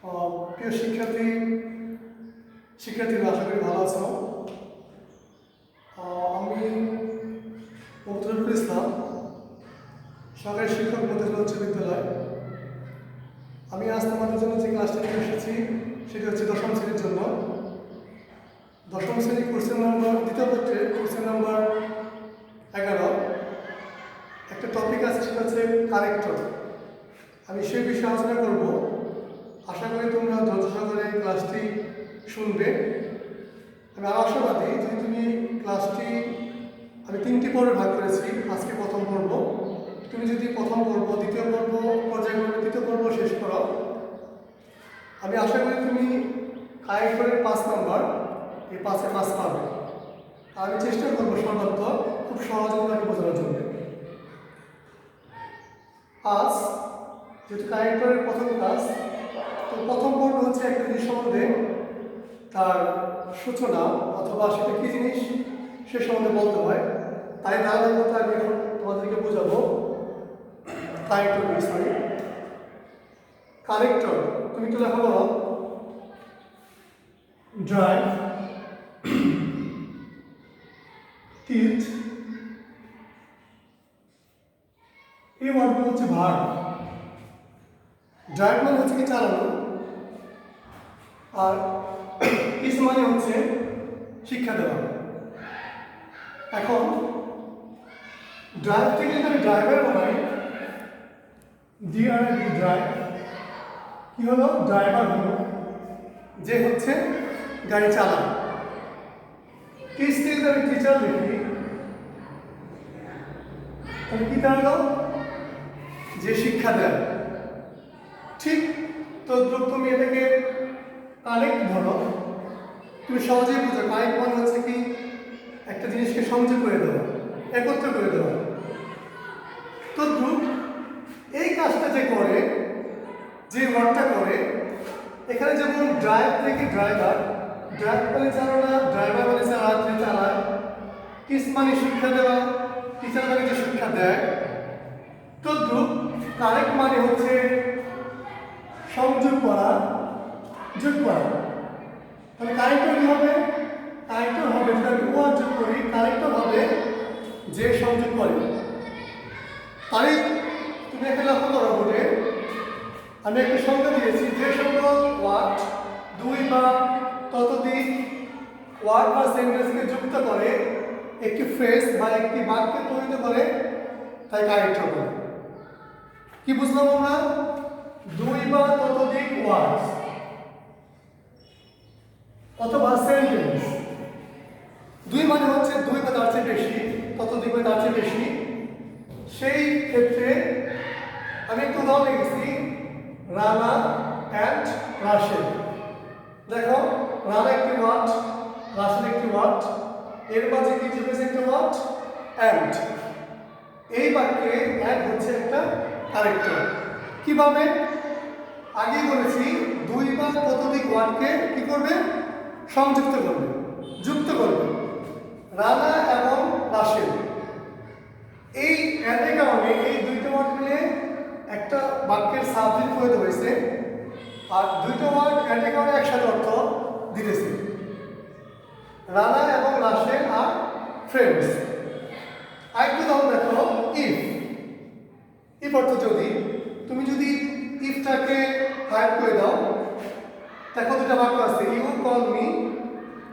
প্রিয় শিক্ষার্থীরা আশা করি ভালো আছো। আমি মুক্তারুল ইসলাম, সরকারি শিক্ষক মধ্যশিলা উচ্চ বিদ্যালয়। আমি আজ তোমাদের জন্য যে ক্লাসটি নিয়ে এসেছি সেটি হচ্ছে দশম শ্রেণীর জন্য। দশম শ্রেণী কোশ্চেন নাম্বার দ্বিতীয় পত্রে কোশ্চেন নাম্বার 11 একটা টপিক আছে, সেটা হচ্ছে কারেক্টর। আমি সেই বিষয়ে আলোচনা করব। আশা করি তোমরা ধৈর্য সহকারে ক্লাসটি শুনবে। আমি আরও আশাবাদী যদি তুমি ক্লাসটি, আমি 3টি পর্বে ভাগ করেছি। আজকে প্রথম পর্ব, তুমি যদি প্রথম পর্ব, দ্বিতীয় পর্ব, পর্যায়ক্রমে তৃতীয় পর্ব শেষ করো, আমি আশা করি তুমি কারেক্টরের 5 নাম্বার, এই 5-এ 5 পাবে। আমি চেষ্টা করবো সর্বাত্মক খুব সহজে তোমাকে বোঝানোর জন্য। আজ যেহেতু কারেক্টরের প্রথম ক্লাস, তো প্রথম পর্ব হচ্ছে একটা জিনিস সম্বন্ধে তার সূচনা অথবা সেটা কী জিনিস সে সম্বন্ধে বলতে হয়। তাই ধারাবাহিকতা আমি এখন তোমাদেরকে বোঝাবো কারেক্টর বিষয়ে। কারেক্টর তুমি একটু লেখা বলো। ড্রাইভ, টিচ, এই ওয়ার্ডগুলো হচ্ছে ভার্ব। ড্রাইভ মানে হচ্ছে কি চালানো, আর টিচ মানে হচ্ছে শিক্ষা দেওয়া। এখন ড্রাইভ থেকে যদি আমি ড্রাইভার বানাই, ডি ড্রাইভ, কি হলো? ড্রাইভার হলো যে হচ্ছে গাড়ি চালায়। টিচ থেকে যদি আমি টিচার লিখি, তাহলে কি দাঁড়ালো? যে শিক্ষা দেয়। ঠিক তো তুমি এটাকে কানেক্ট ধরো, তুমি সহজেই বুঝো। কানেক্ট মানে হচ্ছে কি একটা জিনিসকে সংযোগ করে দেওয়া, একত্র করে দেওয়া। তদ্রুপ এই কাজটা যে করে, যে ওয়ার্কটা করে, এখানে যেমন ড্রাইভ থেকে ড্রাইভার, ড্রাইভ মানে চালানো, ড্রাইভার মানে চালায়, টিচ মানে শিক্ষা দেওয়া, টিচার মানে যে শিক্ষা দেয়। তদ্রুপ কারেক্ট মানে হচ্ছে সংযোগ করা, যোগ করা। তাহলে কারেক্টর কি হবে? কারেক্টর হবে, যদি আমি ওয়ার যোগ করি, কারেক্টর হবে যে সংযোগ করে। তাই তুমি একটা লক্ষ্য করো বলে আমি একটা সংখ্যা দিয়েছি, যে সংখ্যক ওয়ার্ড 2 বা ততোধিক ওয়ার্ড বা সেন্টেন্সকে যুক্ত করে একটি ফ্রেজ বা একটি বাক্যে পরিণত করে, তাই কারেক্টর বলে। কি বুঝলাম আমরা? 2 বা ততোধিক ওয়ার্ড অথবা সেন্টেন্স। 2 মানে হচ্ছে 2 বা তার চেয়ে বেশি, ততোধিক বা তার চেয়ে বেশি। সেই ক্ষেত্রে আমি একটু উদাহরণ লিখেছি, রানা অ্যান্ড রাশেদ। দেখো, রানা একটি ওয়ার্ড, রাশেদ একটি ওয়ার্ড, এর মাঝে কি যোগ হয়েছে? একটা ওয়ার্ড অ্যান্ড। এই বাক্যে অ্যান্ড হচ্ছে একটা কারেক্টর। কিভাবে? আগেই বলেছি, 2 বা ততোধিক ওয়ার্ডকে কি করবে? সংযুক্ত করবে, যুক্ত করবে। রানা এবং রাশেদ, এই অ্যান্ডের কারণে এই 2টা ওয়ার্ড মিলে একটা বাক্যের সাবজেক্ট হয়ে হয়েছে, আর 2টা ওয়ার্ড অ্যান্ডের কারণে একসাথে অর্থ দিতেছে। রানা এবং রাশেদ আর ফ্রেন্ডস। আরেকটু দাও, দেখো, ইফ অর্থ যদি। তুমি যদি ইফটাকে হাইড করে দাও, দেখো 2টা বাক্য আছে, ইউ কল মি,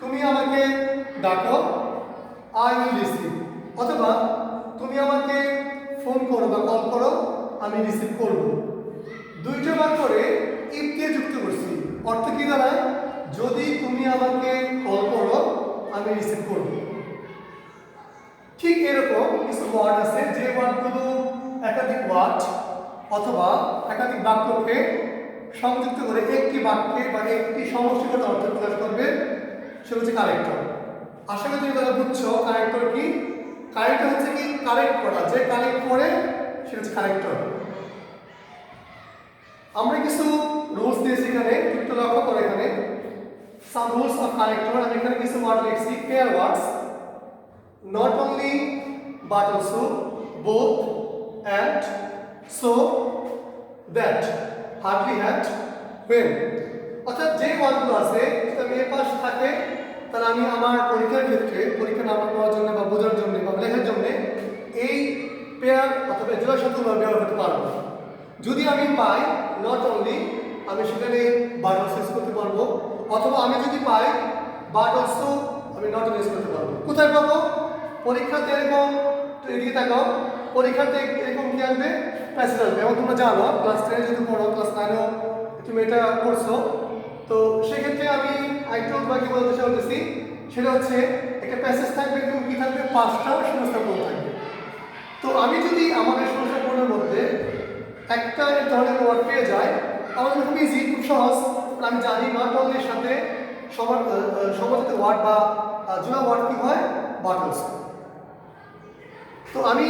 তুমি আমাকে ডাকো, আই উইল রিসিভ। অথবা তুমি আমাকে ফোন করো বা কল করো, আমি রিসিভ করব। 2টা বার করে ইফ দিয়ে যুক্ত করছি। অর্থ কি দাঁড়ায়? যদি তুমি আমাকে কল করো, আমি রিসিভ করব। ঠিক এরকম কিছু ওয়ার্ড আছে, যে ওয়ার্ডগুলো একাধিক ওয়ার্ড অথবা একাধিক বাক্যকে সংযুক্ত করে একটি বাক্যে বা একটি সমষ্টিগত অর্থ প্রকাশ করবে, সেটা হচ্ছে কারেক্টর। আশা করি তুমি তারা বুঝছো কারেক্টর কি। কারেক্টর হচ্ছে কি কারেক্ট করা, যে কারেক্ট করে সেটা হচ্ছে কারেক্টর। আমরা কিছু রুলস দিয়েছি এখানে, একটু লক্ষ্য করো। এখানে সাম রুলস অফ কারেক্টর। আমি এখানে কিছু ওয়ার্ড লিখছি, pair words, not only but also, both, and, so, that, hardly had, when অর্থাৎ যে ওয়ার্ডগুলো আছে যদি আমি এ পাশ থাকে তাহলে আমি আমার পরীক্ষার ক্ষেত্রে পরীক্ষা নাম্বার পাওয়ার জন্য বা বোঝার জন্য বা লেখার জন্য এই পেয়ার অথবা জোড়ার সাথে ব্যবহার করতে পারবো। যদি আমি পাই নট অনলি আমি সেখানে বাট অলসো ইউজ করতে পারবো, অথবা আমি যদি পাই বাট অলসো আমি নট ইউজ করতে পারবো। কোথায় পাবো? পরীক্ষাতে এরকম, এদিকে তাকাও, পরীক্ষাতে এরকম কি আসবে? প্যাসেজ আসবে। এবং তোমরা জানো ক্লাস 10 যদি পড়ো, ক্লাস 9 তুমি এটা করছো, তো সেক্ষেত্রে আমি আরেকটু বাকি বলতে চাইতেছি, সেটা হচ্ছে একটা প্যাসেজ থাকবে, কিন্তু কি থাকবে? 5টা শূন্যস্থান থাকবে। তো আমি যদি আমাদের শূন্যস্থানের মধ্যে একটা এই ধরনের ওয়ার্ড পেয়ে যাই, আমাদের খুব ইজি, খুব সহজ। আমি জানি নট অনলির সাথে সমার্থিত ওয়ার্ড বা জোড়া ওয়ার্ড কি হয়? But also. তো আমি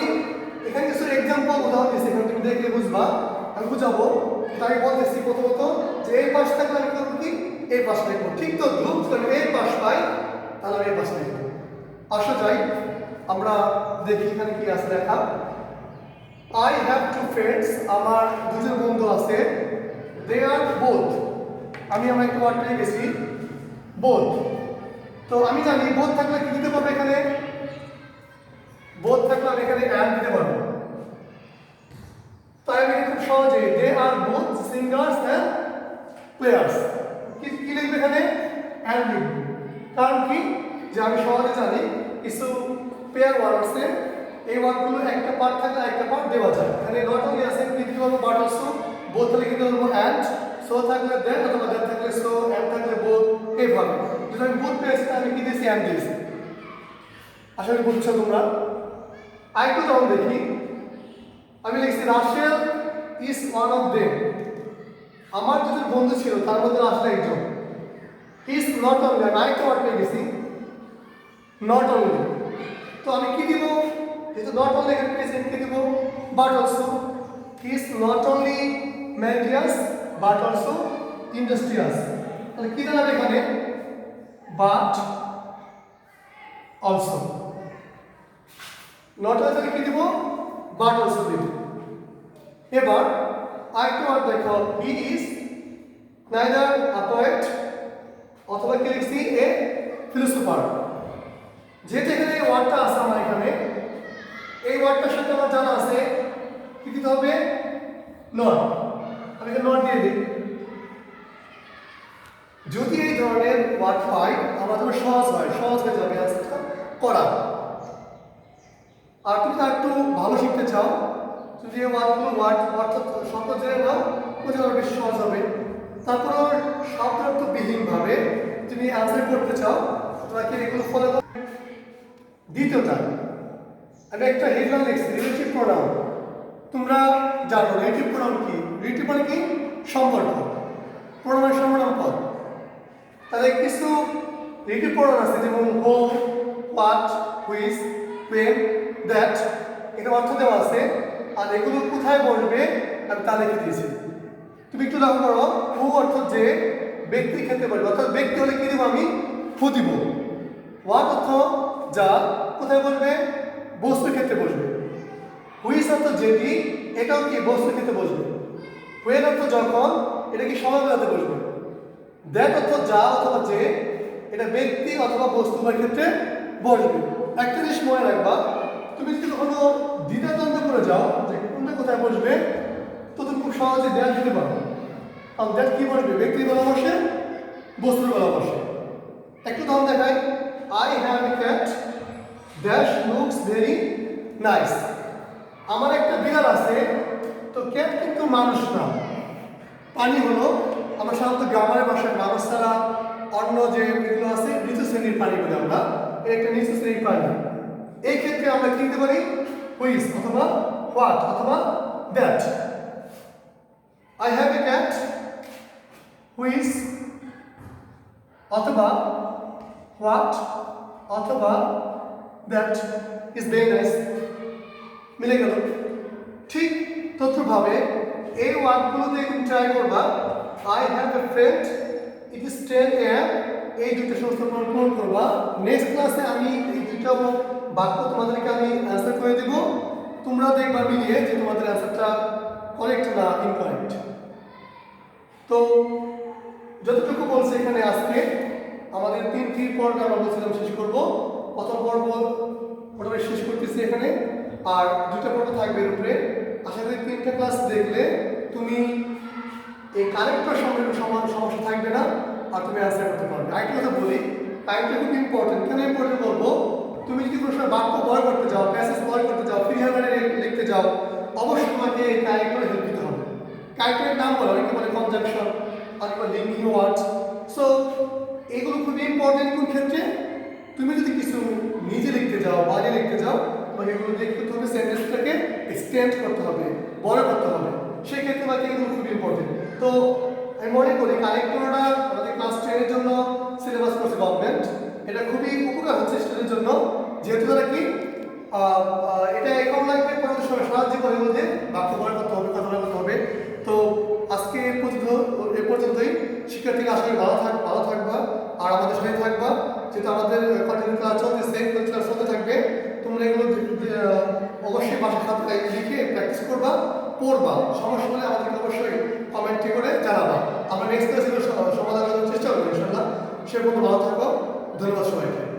এখানে কিছু এক্সাম্পল উদাহরণ দিচ্ছি, এখানে তুমি দেখলে বুঝবা, আমি বুঝাবো। তাই বলতেছি প্রথমত যে এই পাশ থাকলে আমি করবো কি? এই পাশ লিখবো। ঠিক তো গ্রুপ যদি এই পাশ পাই তাহলে আমি এই পাশ লিখবো। আসা যাই, আমরা দেখি এখানে কি আছে লেখা। I have two friends, আমার দুজন বন্ধু আছে। They are both, আমি আমার একটা ওয়ার্ড পেয়ে গেছি both। তো আমি জানি both থাকলে কি দিতে পারবো? এখানে both থাকলে আমি এখানে and দিতে পারবো। তাই আমি খুব সহজে they are both singers and players কি লিখবে এখানে? and লিখবো। কারণ কি? যে আমি সহজে জানি কিছু পেয়ার ওয়ার্ড আছে, এই ওয়ার্ডগুলো একটা পার্ট থাকলে একটা পার্ট দেওয়া যায়। এখানে নট অনলি আছে, কি দিতে পারবো? But also. বোথ থাকলে কি দিতে পারবো? অ্যান্ড। সো থাকলে দেন, অথবা দেন থাকলে সো, অ্যান্ড থাকলে বোথ। এইভাবে যদি আমি বোথ পেয়েছি আমি কি দিয়েছি? অ্যান্ড দিয়েছি। আশা করি বুঝছো তোমরা। আরেকটু যেমন দেখি, আমি লিখছি Russell is one of them. আমার দুজন বন্ধু ছিল, তার মধ্যে রাশেল একজন। ইজ নট অনলি, আমি আরেকটা ওয়ার্ড পেয়ে গেছি নট অনলি। তো আমি কি দিব? যেহেতু নট অনলি এখানে পেয়েছি, আমি কি দিব? But also. Is not only ম্যান্ডিয়াস বাট অলসো ইন্ডাস্ট্রিয়াস। তাহলে কি দিলাম এখানে? But also. নট অনলি তাহলে কি দিব? বাট অলসো দিব। এবার আরেকটা ওয়ার্ড দেখো, he is neither a poet, অথবা কি লিখছি? এ ফিলোসোফার। যেহেতু এখানে এই ওয়ার্ডটা আছে আমার এখানে, এই ওয়ার্ডটার সাথে আমার জানা আছে কি দিতে হবে? নট। আমি এখানে নট দিয়ে দিই। যদি এই ধরনের ওয়ার্ড পাই আমার জন্য সহজ হয়, সহজ হয়ে যাবে অ্যান্সারটা করা। আর তুমি একটু ভালো শিখতে চাও, যদি এই ওয়ার্ডগুলো অর্থাৎ শব্দ জেনে নাও, বুঝে আরো বেশি সহজ হবে। তারপর শব্দার্থবিহীনভাবে তুমি অ্যান্সার করতে চাও, তোমাকে এগুলো ফলো। দ্বিতীয়টা আমি একটা হেডলাইন লিখছি, রিলেটিভ প্রোনাউন। তোমরা জানো রিলেটিভ প্রোনাউন কি? রিলেটিভ মানে কি? সম্পর্ক। প্রোনাউন সর্বনাম পদ। তাহলে কিছু রিলেটিভ প্রোনাউন আছে, যেমন হো, হোয়াট, হুইচ, হোয়েন, দ্যাট। এখানে অর্থ দেওয়া আছে, আর এগুলো কোথায় বসবে আমি তা লিখে দিয়েছি। তুমি একটু লক্ষ্য করো, হু অর্থ যে, ব্যক্তি খেতে পারবে, অর্থাৎ ব্যক্তি হলে কি দেবো? আমি হু দিব। হোয়াট অর্থ যা, কোথায় বসবে? বস্তু ক্ষেত্রে বসবে। হুইচ অর্থ যেটি, এটাও কি বস্তু ক্ষেত্রে বসবে। হোয়েন অর্থ যখন, এটা কি সময় মেলাতে বসবে। দ্যাট অর্থ যা অথবা যে, এটা ব্যক্তি অথবা বস্তু বা ক্ষেত্রে বসবে। একটা জিনিস মনে রাখবা, তুমি যদি কখনো দ্বিধাদ্বন্দ্ব করে যাও যে কোনটা কোথায় বসবে, তো তুমি খুব সহজে দ্যাট দিতে পারো। কারণ দ্যাট কি বসবে? ব্যক্তির বেলা বসে, বস্তুর বেলা বসে। একটু দাম দেখাই, I have a cat that looks very nice. আমার একটা বিড়াল আছে। তো ক্যাট কিন্তু মানুষ না, প্রাণী হলো। আমরা সাধারণত গ্রামের ভাষায় মানুষ ছাড়া অন্য যে এগুলো আছে নিচু শ্রেণীর প্রাণী বলে আমরা, একটা নিচু শ্রেণীর প্রাণী। এই ক্ষেত্রে আমরা কিনতে পারি হুইচ অথবা হোয়াট অথবা that. I have a cat which অথবা হোয়াট অথবা দ্যাট ইজ ভেরি নাইস। মিলে গেল। ঠিক তথ্যভাবে এই ওয়ার্ডগুলোতে তুমি ট্রাই করবা। I have a friend, it is 10 AM, এই দুটো সংস্থাপন পূরণ করবা। নেক্সট ক্লাসে আমি এই দুটো বাক্য তোমাদেরকে আমি অ্যান্সার করে দেব। তোমরা দেখবা মিলিয়ে যে তোমাদের অ্যান্সারটা কারেক্ট না ইনকারেক্ট। তো যতটুকু বলছি এখানে আজকে আমাদের 3টি পর্ব আমরা বলছিলাম শেষ করব। প্রথম পর্ব মোটামুটি শেষ করতেছি এখানে, আর 2টা পর্ব থাকবে এর উপরে। আশা করি 3টা ক্লাস দেখলে তুমি এই কারেক্টর সমস্যা থাকবে না, আর তুমি অ্যান্সার করতে পারবে। আরেকটা কথা বলি, টাইমটা খুব ইম্পর্টেন্ট। কেন ইম্পর্টেন্ট বলবো, তুমি যদি কোনো সময় বাক্য বয় করতে যাও, প্যাসেজ বয় করতে যাও, ফ্রিহ্যান্ড লিখতে যাও, অবশ্যই তোমাকে এই ক্যারেক্টরে হেল্প দিতে হবে। ক্যারেক্টারের নাম বলো, অনেকে বলে কনজাংশন, অনেকে বলে লিঙ্কিং ওয়ার্ডস। সো এগুলো খুবই ইম্পর্টেন্ট। কোন ক্ষেত্রে তুমি যদি কিছু নিজে লিখতে যাও, বাইরে লিখতে যাও, তোমাকে এগুলো দেখতে হবে, সেন্টেন্সটাকে এক্সটেন্ড করতে হবে, বড় করতে হবে। সেই ক্ষেত্রে তোমাকে এগুলো খুব ইম্পর্টেন্ট। তো আমি মনে করি কারেক্টরটা আমাদের ক্লাস 10 এর জন্য সিলেবাস করছে গভর্নমেন্ট। এটা খুবই উপকার হচ্ছে স্টুডেন্টের জন্য, যেহেতু তারা কি এটা এরকম লাগবে পরবর্তী সময় সারা জীবনের মধ্যে বাক্য বয় করতে হবে, কথা বলতে হবে। তো আজকে এ পর্যন্তই। শিক্ষার্থীরা আসলে ভালো থাকবা আর আমাদের সাথে থাকবা, যেহেতু আমাদের কন্টিনিউ ক্লাস চলতেছে, ক্লাস চলতে থাকবে। তোমরা এগুলো অবশ্যই বাসার খাতায় লিখে প্র্যাকটিস করবা, পড়বা। সমস্যা হলে আমাদেরকে অবশ্যই কমেন্টে করে জানাবা। আমরা নেক্সট ক্লাসে সমাধান করার চেষ্টা করবো ইনশাআল্লাহ। সে পর্যন্ত ভালো থাকবো। ধন্যবাদ সবাইকে।